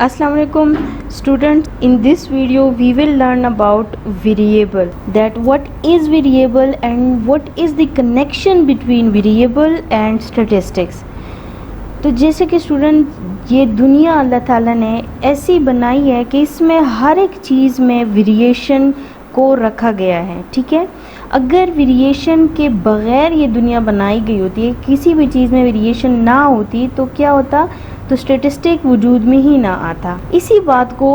Assalamu alaikum students. In this video we will learn about variable, that what is variable and what is the connection between variable and statistics. तो जैसे कि student ये दुनिया अल्लाह ताला ने ऐसी बनाई है कि इसमें हर एक चीज़ में वेरिएशन को रखा गया है, ठीक है। अगर वेरिएशन के बग़ैर ये दुनिया बनाई गई होती है, किसी भी चीज़ में वेरिएशन ना होती तो क्या होता, तो स्टेटिस्टिक वजूद में ही ना आता। इसी बात को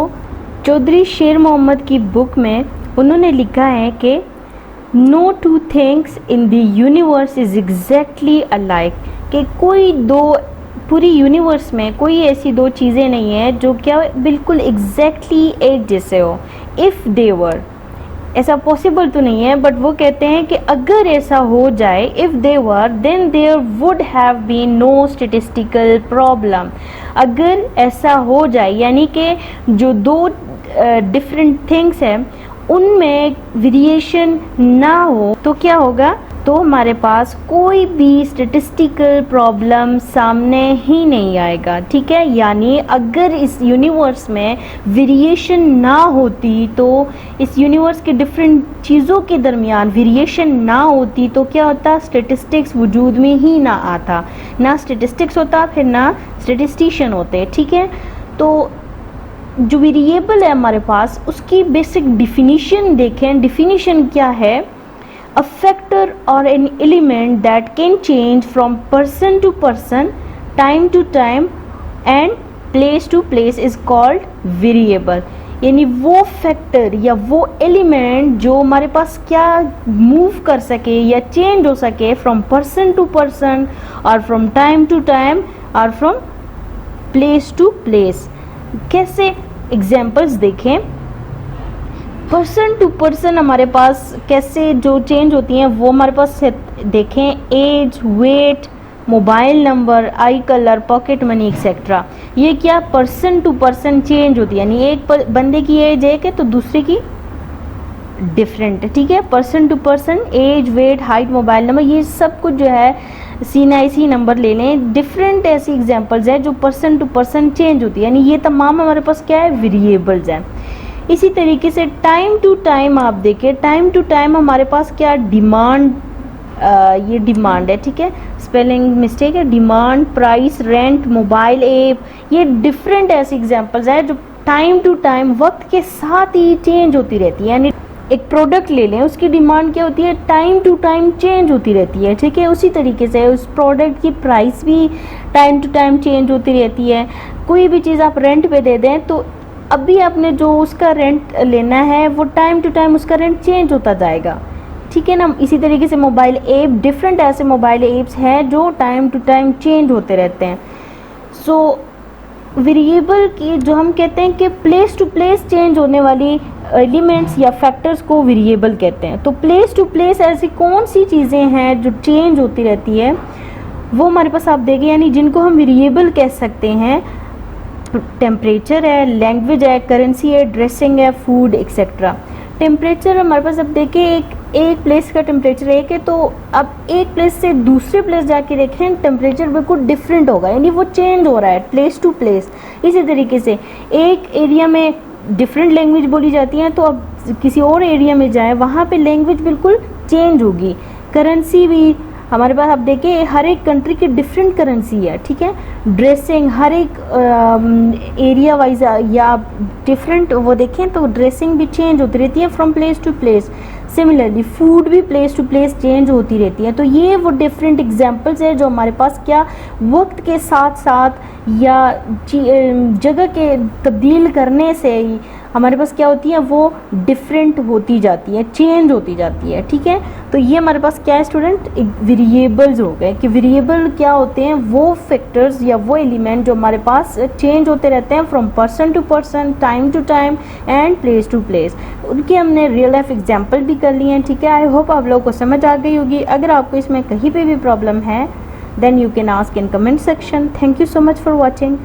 चौधरी शेर मोहम्मद की बुक में उन्होंने लिखा है कि no two things in the universe is exactly alike, कि कोई दो पूरी यूनिवर्स में कोई ऐसी दो चीज़ें नहीं है जो क्या बिल्कुल एग्जैक्टली एक जैसे हो। इफ़ दे वर, ऐसा पॉसिबल तो नहीं है, बट वो कहते हैं कि अगर ऐसा हो जाए, if they were then there would have been no statistical problem. अगर ऐसा हो जाए यानी कि जो दो डिफरेंट थिंग्स हैं उनमें वेरिएशन ना हो तो क्या होगा, तो हमारे पास कोई भी स्टेटिस्टिकल प्रॉब्लम सामने ही नहीं आएगा, ठीक है। यानी अगर इस यूनिवर्स में वेरिएशन ना होती, तो इस यूनिवर्स के डिफरेंट चीज़ों के दरमियान वेरिएशन ना होती तो क्या होता, स्टेटिस्टिक्स वजूद में ही ना आता, ना स्टेटिस्टिक्स होता फिर ना स्टेटिस्टिशियन होते, ठीक है। तो जो वेरिएबल है हमारे पास उसकी बेसिक डिफिनीशन देखें। डिफिनीशन क्या है, a factor or an element that can change from person to person, time to time and place to place is called variable। यानी वो फैक्टर या वो एलिमेंट जो हमारे पास क्या मूव कर सके या चेंज हो सके फ्रॉम पर्सन टू पर्सन और फ्रॉम टाइम टू टाइम और फ्रॉम प्लेस टू प्लेस। कैसे एग्जाम्पल्स देखें, पर्सन टू पर्सन हमारे पास कैसे जो चेंज होती हैं वो हमारे पास देखें, age, weight, mobile number, eye colour, pocket money etcetera. ये क्या पर्सन टू पर्सन चेंज होती है, यानी एक बंदे की एज एक है तो दूसरे की डिफरेंट है, ठीक है। Person to person age, weight, height, mobile number, ये सब कुछ जो है CNIC नंबर ले लें, डिफरेंट ऐसी एग्जांपल्स हैं जो पर्सन टू पर्सन चेंज होती है, यानी ये तमाम हमारे पास क्या है, वेरिएबल्स हैं। इसी तरीके से टाइम टू टाइम आप देखें, टाइम टू टाइम हमारे पास क्या डिमांड, ये डिमांड है, ठीक है, स्पेलिंग मिस्टेक है, demand, price, rent, mobile app, ये डिफरेंट ऐसी एग्जांपल्स हैं जो टाइम टू टाइम वक्त के साथ ही चेंज होती रहती है। यानी एक प्रोडक्ट ले लें, उसकी डिमांड क्या होती है, टाइम टू टाइम चेंज होती रहती है, ठीक है। उसी तरीके से उस प्रोडक्ट की प्राइस भी टाइम टू टाइम चेंज होती रहती है। कोई भी चीज़ आप रेंट पे दे दें तो अभी आपने जो उसका रेंट लेना है वो टाइम टू टाइम उसका रेंट चेंज होता जाएगा, ठीक है ना। इसी तरीके से मोबाइल ऐप, डिफरेंट ऐसे मोबाइल ऐप्स हैं जो टाइम टू टाइम चेंज होते रहते हैं। सो वेरिएबल की जो हम कहते हैं कि प्लेस टू प्लेस चेंज होने वाली एलिमेंट्स या फैक्टर्स को वेरिएबल कहते हैं। तो प्लेस टू प्लेस ऐसी कौन सी चीज़ें हैं जो चेंज होती रहती है वो हमारे पास आप देखें, यानी जिनको हम वेरिएबल कह सकते हैं। टेम्परेचर है, लैंग्वेज है, करेंसी है, ड्रेसिंग है, फूड एक्सेट्रा। टेम्परेचर हमारे पास अब देखें, एक प्लेस का टेम्परेचर एक है, तो अब एक प्लेस से दूसरे प्लेस जाके देखें टेम्परेचर बिल्कुल डिफरेंट होगा, यानी वो चेंज हो रहा है प्लेस टू प्लेस। इसी तरीके से एक एरिया में डिफरेंट लैंग्वेज बोली जाती है, तो अब किसी और एरिया में जाए वहाँ पे लैंग्वेज बिल्कुल चेंज होगी। करेंसी भी हमारे पास आप देखें, हर एक कंट्री की डिफरेंट करेंसी है, ठीक है। ड्रेसिंग हर एक एरिया वाइज या डिफरेंट वो देखें तो ड्रेसिंग भी चेंज होती रहती है from place to place. Similarly food भी प्लेस टू प्लेस चेंज होती रहती है। तो ये वो डिफरेंट एग्जांपल्स है जो हमारे पास क्या वक्त के साथ साथ या जगह के तब्दील करने से ही हमारे पास क्या होती है, वो डिफरेंट होती जाती है, चेंज होती जाती है, ठीक है। तो ये हमारे पास क्या है स्टूडेंट, वेरिएबल्स हो गए। कि वेरिएबल क्या होते हैं, वो फैक्टर्स या वो एलिमेंट जो हमारे पास चेंज होते रहते हैं from person to person, time to time and place to place. उनके हमने रियल लाइफ एग्जाम्पल भी कर लिए हैं, ठीक है। आई होप आप लोगों को समझ आ गई होगी। अगर आपको इसमें कहीं पे भी प्रॉब्लम है then you can ask in comment section. Thank you so much for watching.